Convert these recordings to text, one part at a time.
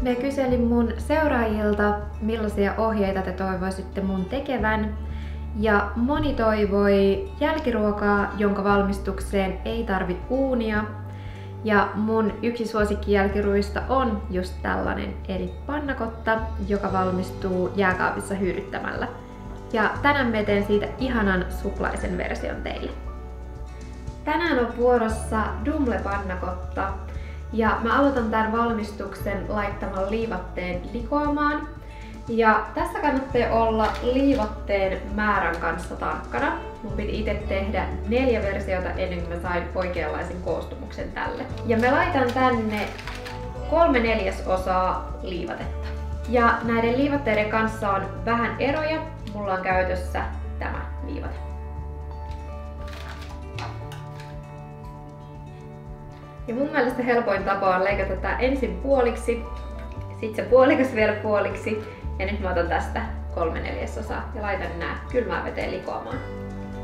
Me kyselin mun seuraajilta, millaisia ohjeita te toivoisitte mun tekevän. Ja moni toivoi jälkiruokaa, jonka valmistukseen ei tarvi uunia. Ja mun yksi suosikki jälkiruista on just tällainen, eli pannakotta, joka valmistuu jääkaapissa hyydyttämällä. Ja tänään mä teen siitä ihanan suklaisen version teille. Tänään on vuorossa dumble-pannakotta. Ja mä aloitan tämän valmistuksen laittamalla liivatteen likoamaan. Ja tässä kannattaa olla liivatteen määrän kanssa tarkkana. Mun piti itse tehdä 4 versiota ennen kuin mä sain oikeanlaisen koostumuksen tälle. Ja mä laitan tänne 3/4 liivatetta. Ja näiden liivatteiden kanssa on vähän eroja. Mulla on käytössä tämä liivate. Ja mun mielestä helpoin tapa on leikata tää ensin puoliksi, sit se puolikas vielä puoliksi, ja nyt mä otan tästä 3/4 ja laitan nää kylmään veteen likoamaan.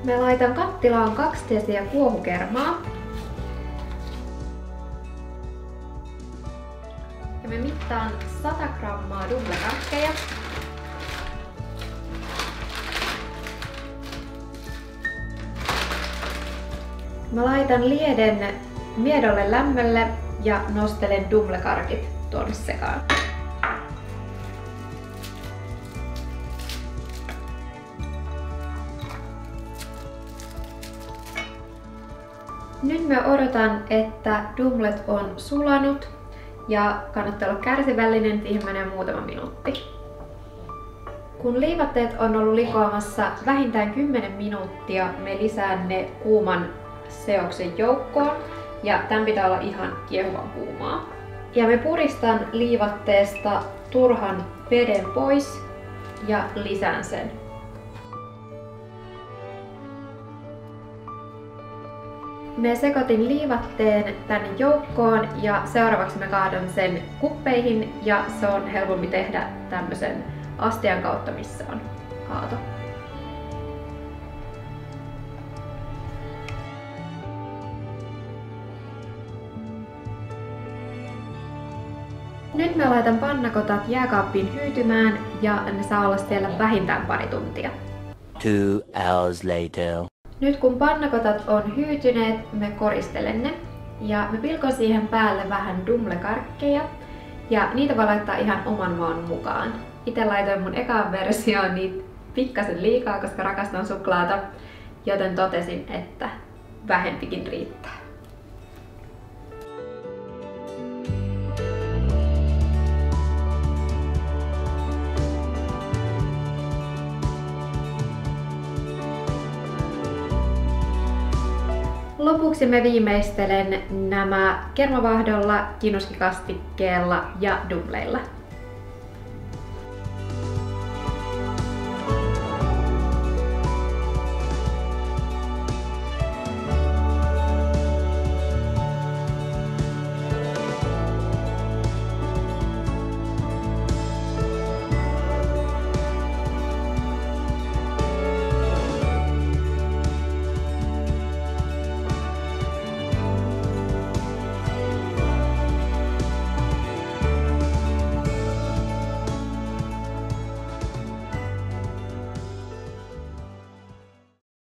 Mä laitan kattilaan 2 desiä kuohukermaa. Ja mä mittaan 100 grammaa dumble-karkkeja. Mä laitan lieden miedolle lämmölle ja nostelen dumble-karkit tuonne sekaan. Nyt mä odotan, että dumlet on sulanut ja kannattaa olla kärsivällinen, siihen menee muutama minuutti. Kun liivatteet on ollut likoamassa vähintään 10 minuuttia, me lisään ne kuuman seoksen joukkoon. Ja tämän pitää olla ihan kiehuvan kuumaa. Ja me puristan liivatteesta turhan veden pois ja lisään sen. Me sekoitin liivatteen tänne joukkoon ja seuraavaksi me kaadan sen kuppeihin ja se on helpompi tehdä tämmöisen astian kautta, missä on aato. Nyt mä laitan pannakotat jääkaappiin hyytymään ja ne saa olla siellä vähintään pari tuntia. 2 hours later. Nyt kun pannakotat on hyytyneet, me koristelen ne. Ja me pilkon siihen päälle vähän dumble-karkkeja. Ja niitä voi laittaa ihan oman maun mukaan. Itse laitoin mun ekaan versioon niitä pikkasen liikaa, koska rakastan suklaata. Joten totesin, että vähempikin riittää. Lopuksi mä viimeistelen nämä kermavaahdolla, kinuskikastikkeella ja dumbleilla.